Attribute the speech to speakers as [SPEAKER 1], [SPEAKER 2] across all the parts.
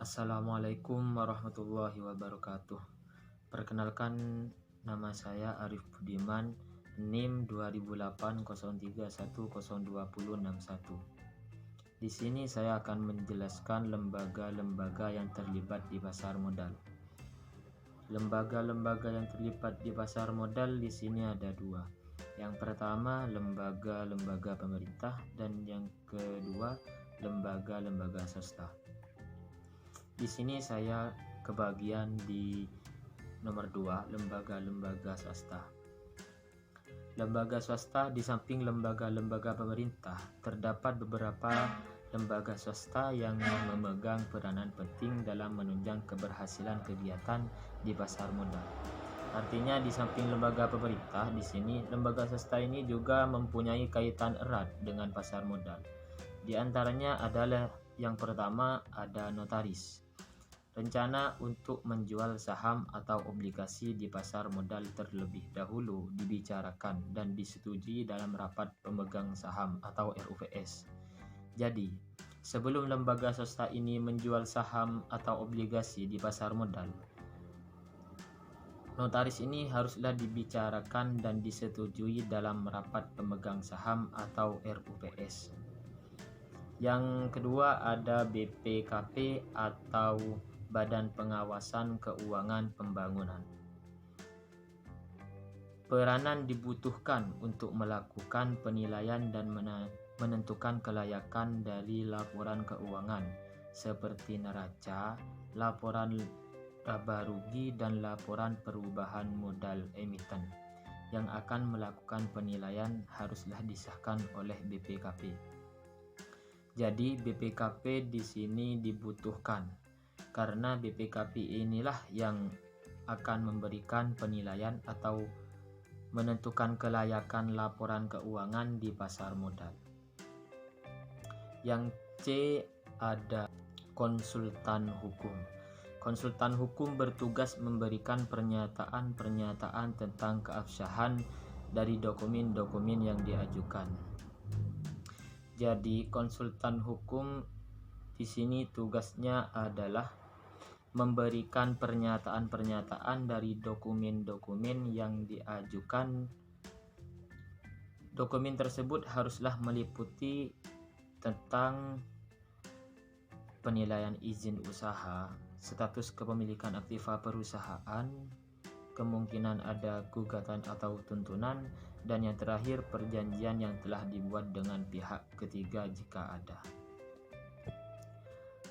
[SPEAKER 1] Assalamualaikum warahmatullahi wabarakatuh. Perkenalkan, nama saya Arif Budiman, NIM 200803102061. Di sini saya akan menjelaskan lembaga-lembaga yang terlibat di pasar modal. Lembaga-lembaga yang terlibat di pasar modal di sini ada dua. Yang pertama, lembaga-lembaga pemerintah, dan yang kedua, lembaga-lembaga swasta. Di sini saya kebagian di nomor 2, lembaga-lembaga swasta. Lembaga swasta di samping lembaga-lembaga pemerintah, terdapat beberapa lembaga swasta yang memegang peranan penting dalam menunjang keberhasilan kegiatan di pasar modal. Artinya di samping lembaga pemerintah, di sini lembaga swasta ini juga mempunyai kaitan erat dengan pasar modal. Di antaranya adalah yang pertama ada notaris. Rencana untuk menjual saham atau obligasi di pasar modal terlebih dahulu dibicarakan dan disetujui dalam rapat pemegang saham atau RUPS. Jadi, sebelum lembaga swasta ini menjual saham atau obligasi di pasar modal, notaris ini haruslah dibicarakan dan disetujui dalam rapat pemegang saham atau RUPS. Yang kedua ada BPKP atau Badan Pengawasan Keuangan Pembangunan. Peranan dibutuhkan untuk melakukan penilaian dan menentukan kelayakan dari laporan keuangan seperti neraca, laporan laba rugi, dan laporan perubahan modal emiten. Yang akan melakukan penilaian haruslah disahkan oleh BPKP. Jadi BPKP di sini dibutuhkan karena BPKP inilah yang akan memberikan penilaian atau menentukan kelayakan laporan keuangan di pasar modal. Yang C ada konsultan hukum. Konsultan hukum bertugas memberikan pernyataan-pernyataan tentang keabsahan dari dokumen-dokumen yang diajukan. Jadi konsultan hukum di sini tugasnya adalah memberikan pernyataan-pernyataan dari dokumen-dokumen yang diajukan. Dokumen tersebut haruslah meliputi tentang penilaian izin usaha, status kepemilikan aktiva perusahaan, kemungkinan ada gugatan atau tuntunan, dan yang terakhir perjanjian yang telah dibuat dengan pihak ketiga jika ada.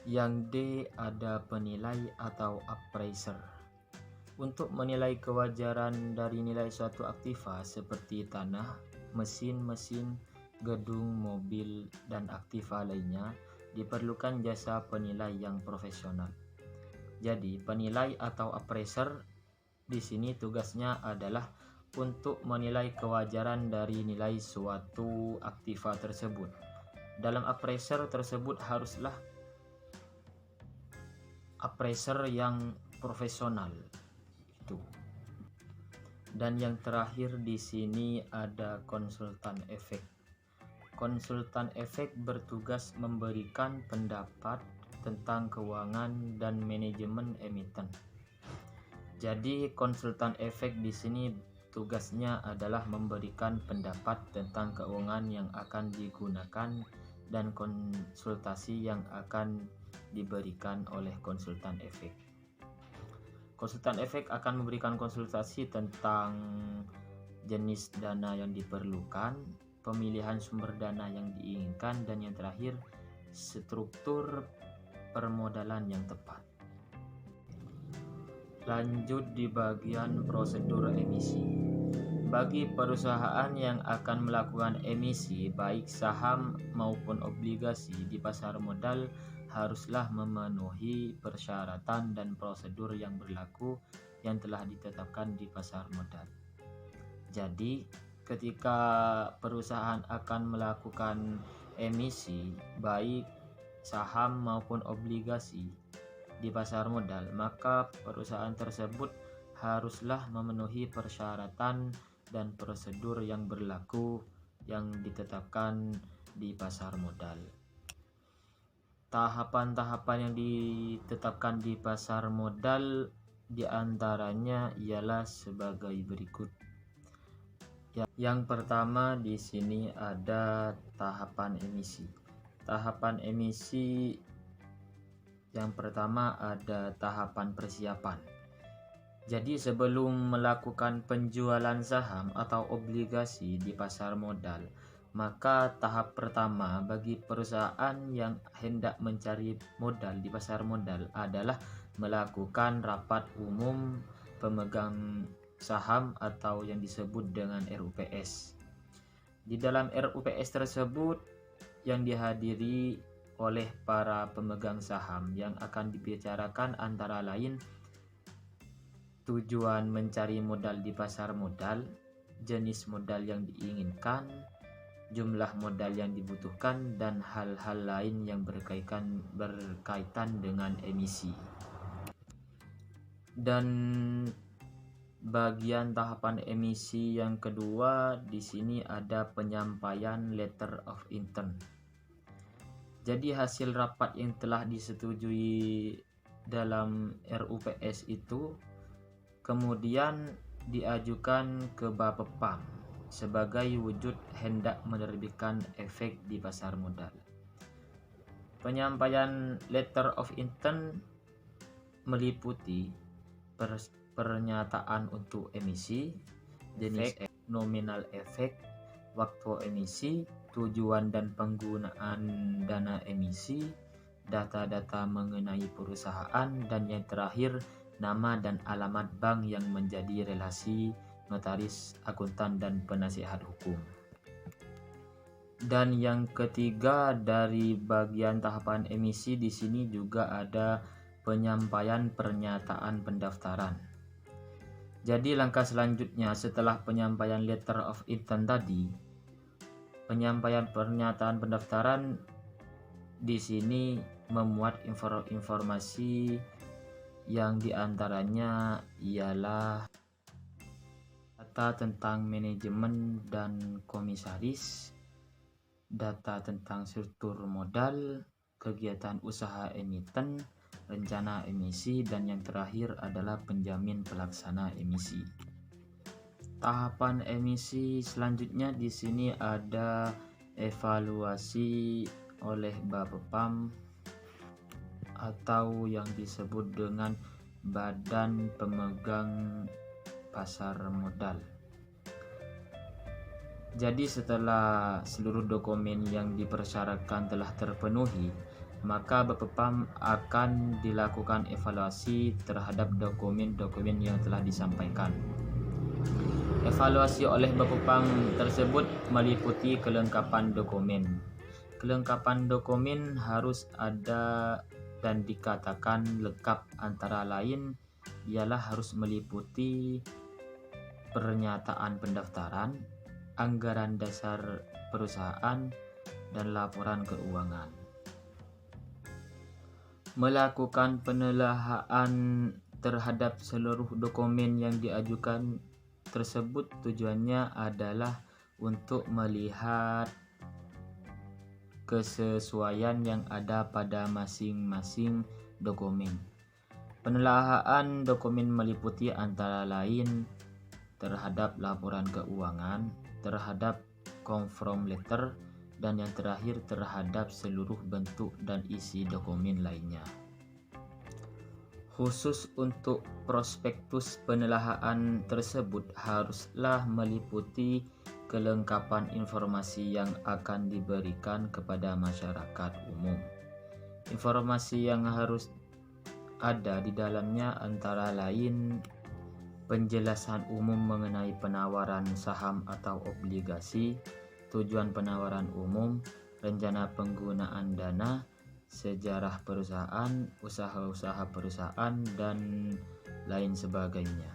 [SPEAKER 1] Yang D ada penilai atau appraiser. Untuk menilai kewajaran dari nilai suatu aktiva seperti tanah, mesin-mesin, gedung, mobil, dan aktiva lainnya, diperlukan jasa penilai yang profesional. Jadi, penilai atau appraiser di sini tugasnya adalah untuk menilai kewajaran dari nilai suatu aktiva tersebut. Dalam appraiser tersebut haruslah appraiser yang profesional itu. Dan yang terakhir di sini ada konsultan efek. Konsultan efek bertugas memberikan pendapat tentang keuangan dan manajemen emiten. Jadi konsultan efek di sini tugasnya adalah memberikan pendapat tentang keuangan yang akan digunakan dan konsultasi yang akan diberikan oleh konsultan efek. Konsultan efek akan memberikan konsultasi tentang jenis dana yang diperlukan, pemilihan sumber dana yang diinginkan, dan yang terakhir struktur permodalan yang tepat. Lanjut di bagian prosedur emisi. Bagi perusahaan yang akan melakukan emisi baik saham maupun obligasi di pasar modal haruslah memenuhi persyaratan dan prosedur yang berlaku yang telah ditetapkan di pasar modal. Jadi, ketika perusahaan akan melakukan emisi baik saham maupun obligasi di pasar modal, maka perusahaan tersebut haruslah memenuhi persyaratan dan prosedur yang berlaku yang ditetapkan di pasar modal. Tahapan-tahapan yang ditetapkan di pasar modal diantaranya ialah sebagai berikut. Yang pertama di sini ada tahapan emisi. Tahapan emisi yang pertama ada tahapan persiapan. Jadi sebelum melakukan penjualan saham atau obligasi di pasar modal, maka tahap pertama bagi perusahaan yang hendak mencari modal di pasar modal adalah melakukan rapat umum pemegang saham atau yang disebut dengan RUPS. Di dalam RUPS tersebut yang dihadiri oleh para pemegang saham yang akan dibicarakan antara lain tujuan mencari modal di pasar modal, jenis modal yang diinginkan, jumlah modal yang dibutuhkan, dan hal-hal lain yang berkaitan dengan emisi. Dan bagian tahapan emisi yang kedua di sini ada penyampaian letter of intent. Jadi hasil rapat yang telah disetujui dalam RUPS itu kemudian diajukan ke Bapepam sebagai wujud hendak menerbitkan efek di pasar modal. Penyampaian letter of intent meliputi pernyataan untuk emisi, jenis nominal efek, waktu emisi, tujuan dan penggunaan dana emisi, data-data mengenai perusahaan, dan yang terakhir nama dan alamat bank yang menjadi relasi notaris, akuntan, dan penasihat hukum. Dan yang ketiga dari bagian tahapan emisi di sini juga ada penyampaian pernyataan pendaftaran. Jadi langkah selanjutnya setelah penyampaian letter of intent tadi, penyampaian pernyataan pendaftaran di sini memuat informasi yang diantaranya ialah data tentang manajemen dan komisaris, data tentang struktur modal, kegiatan usaha emiten, rencana emisi, dan yang terakhir adalah penjamin pelaksana emisi. Tahapan emisi selanjutnya di sini ada evaluasi oleh Bapepam atau yang disebut dengan Badan Pemegang Pasar Modal. Jadi setelah seluruh dokumen yang dipersyaratkan telah terpenuhi, maka Bapepam akan dilakukan evaluasi terhadap dokumen-dokumen yang telah disampaikan. Evaluasi oleh Bapepam tersebut meliputi kelengkapan dokumen. Kelengkapan dokumen harus ada dan dikatakan lengkap, antara lain ialah harus meliputi pernyataan pendaftaran, anggaran dasar perusahaan, dan laporan keuangan. Melakukan penelaahan terhadap seluruh dokumen yang diajukan tersebut tujuannya adalah untuk melihat kesesuaian yang ada pada masing-masing dokumen. Penelaahan dokumen meliputi antara lain terhadap laporan keuangan, terhadap confirm letter, dan yang terakhir terhadap seluruh bentuk dan isi dokumen lainnya. Khusus untuk prospektus penelaahan tersebut haruslah meliputi kelengkapan informasi yang akan diberikan kepada masyarakat umum. Informasi yang harus ada di dalamnya antara lain penjelasan umum mengenai penawaran saham atau obligasi, tujuan penawaran umum, rencana penggunaan dana, sejarah perusahaan, usaha-usaha perusahaan, dan lain sebagainya.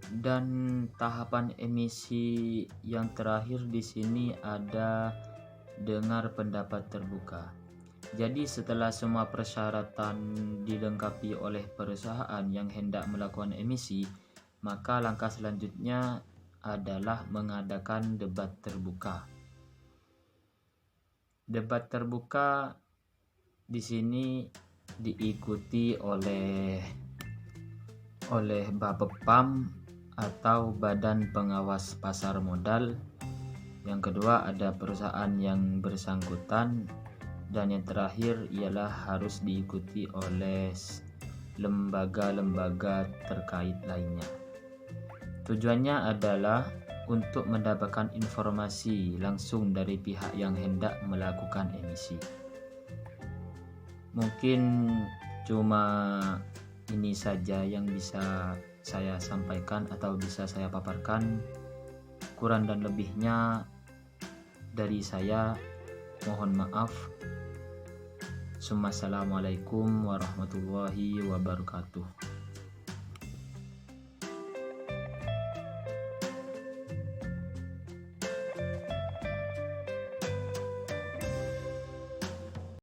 [SPEAKER 1] Dan tahapan emisi yang terakhir di sini ada dengar pendapat terbuka. Jadi setelah semua persyaratan dilengkapi oleh perusahaan yang hendak melakukan emisi, maka langkah selanjutnya adalah mengadakan debat terbuka. Debat terbuka di sini diikuti oleh Bapepam atau Badan Pengawas Pasar Modal. Yang kedua ada perusahaan yang bersangkutan, dan yang terakhir ialah harus diikuti oleh lembaga-lembaga terkait lainnya. Tujuannya adalah untuk mendapatkan informasi langsung dari pihak yang hendak melakukan emisi. Mungkin cuma ini saja yang bisa saya sampaikan atau bisa saya paparkan. Kurang dan lebihnya dari saya mohon maaf. Assalamualaikum warahmatullahi wabarakatuh.